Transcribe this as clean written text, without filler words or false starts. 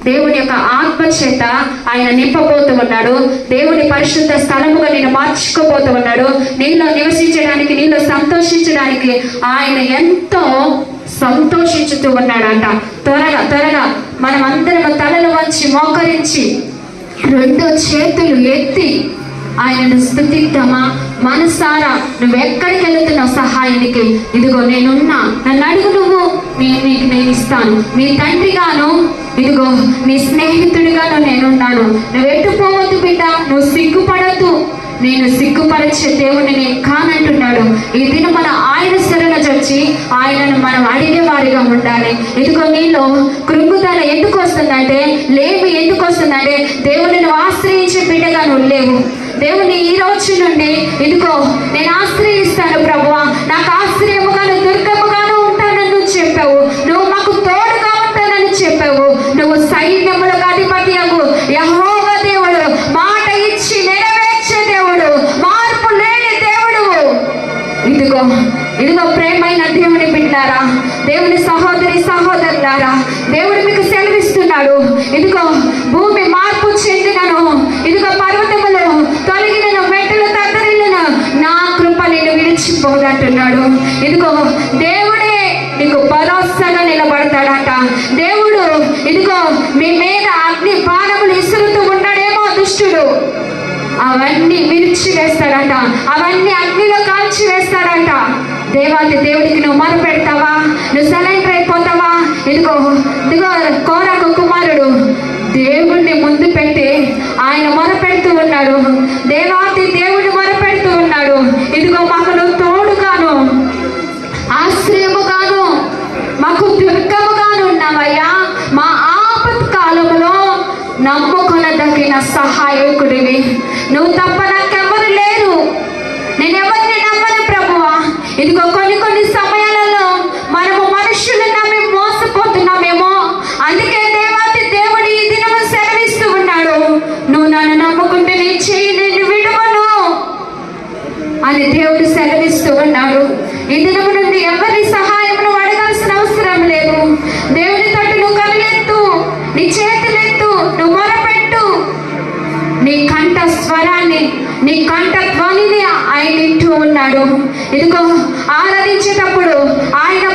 దేవుని యొక్క ఆత్మ చేత ఆయన నింపబోతూ ఉన్నాడు. దేవుని పరిశుద్ధ స్థలముగా నేను మార్చుకోబోతూ ఉన్నాడు. నీలో నివసించడానికి, నీలో సంతోషించడానికి ఆయన ఎంతో సంతోషించుతూ ఉన్నాడంట. త్వరగా మనం అందరం తలలు వంచి మోకరించి 2 చేతులు ఎత్తి ఆయనను స్తుతిద్దామా? మనసారా నువ్వెక్కడికి వెళుతున్నావు సహాయానికి? ఇదిగో నేనున్నా, నన్ను అడుగు నువ్వు, నేను ఇస్తాను. నీ తండ్రిగాను, ఇదిగో నీ స్నేహితుడిగాను నేనున్నాను. నువ్వు ఎటు పోవద్దు బిడ్డ, నువ్వు సిగ్గుపడద్దు. నేను సిగ్గుపరిచే దేవుడిని కానంటున్నాడు. ఈ దినం మన ఆయన శరణ చొచ్చి ఆయనను మనం అడిగే వారిగా ఉండాలి. ఇదిగో నీలో కృంగుదల ఎందుకు వస్తుందంటే, లేమి ఎందుకు వస్తుందంటే, దేవుడిని ఆశ్రయించే బిడ్డగా నువ్వు లేవు. దేవుని ఈ రోజు నుండి ఇదిగో నేను ఆశ్రయిస్తాను ప్రభువా, నాకు ఆశ్రయముగాను దుర్గముగాను ఉంటానని నువ్వు చెప్పావు. నువ్వు మాకు తోడుగా ఉంటానని చెప్పావు. నువ్వు సైన్యములకు అధిపతియగు యెహోవా దేవుడు, మాట ఇచ్చి నెరవేర్చే దేవుడు, మార్పు లేని దేవుడు. ఇదిగో ప్రేమైన దేవుని బిడ్డారా, దేవుని సహోదరి సహోదరులారా, దేవుడు మీకు సెలవిస్తున్నాడు. ఇదిగో భూమి మార్పు చెందినను, ఇదిగో పర్వతములు తొలగినను, మెట్టలు తత్తరిల్లును, నా కృప నేను విడిచిపోదంటున్నాడు. ఇదిగో దేవుడే నీకు భరోసాగా నిలబడతాడట. దేవుడు ఇదిగో మీ మీద అగ్ని బాణములు ఇసురుతూ ఉన్నాడేమో దుష్టుడు, అవన్నీ విరిచి వేస్తాడంట, అవన్నీ అగ్నిలో కాల్చి వేస్తాడంట. దేవాది దేవుడికి నువ్వు మొర పెడతావా? నువ్వు సరెండర్ అయిపోతావా? ఇదిగో కోరాకు కుమారుడు దేవుణ్ణి ముందు పెట్టి ఆయన మొర పెడుతూ ఉన్నాడు. దేవాది దేవుడు మొర పెడుతూ ఉన్నాడు. ఇదిగో మాకు నువ్వు తోడుగాను, ఆశ్రయముగాను, మాకు దుర్గముగాను ఉన్నావయ్యా. మా ఆపత్ కాలంలో నమ్ముకొనదగిన సహాయకుడివి. నువ్వు తప్ప నాకెవరు లేరు. నేనెవరిని నమ్మను ప్రభువా. ఇదిగో కొన్ని సమయాలలో మనము మనుషులు నమ్మి మోసపోతున్నామేమో. అందుకే దేవాది దేవుడు ఈ దినము సెలవిస్తూ ఉన్నాడు, నువ్వు నన్ను నమ్ముకుంటే నీ చెయ్యి నేను విడువను అని దేవుడు సెలవిస్తూ ఉన్నాడు. ఈ దినము నుండి ఎవరి సహాయమును అడగాల్సిన అవసరం లేదు. దేవుని తోటి నువ్వు కనులెత్తు, నీ చేతులెత్తు, నువ్వు మొరపెట్టు. నీ కంఠ స్వరాన్ని, నీ కంఠ ధ్వనిని ఆయన వింటూ ఉన్నాడు. ఇదిగో ఆరాధించేటప్పుడు ఆయన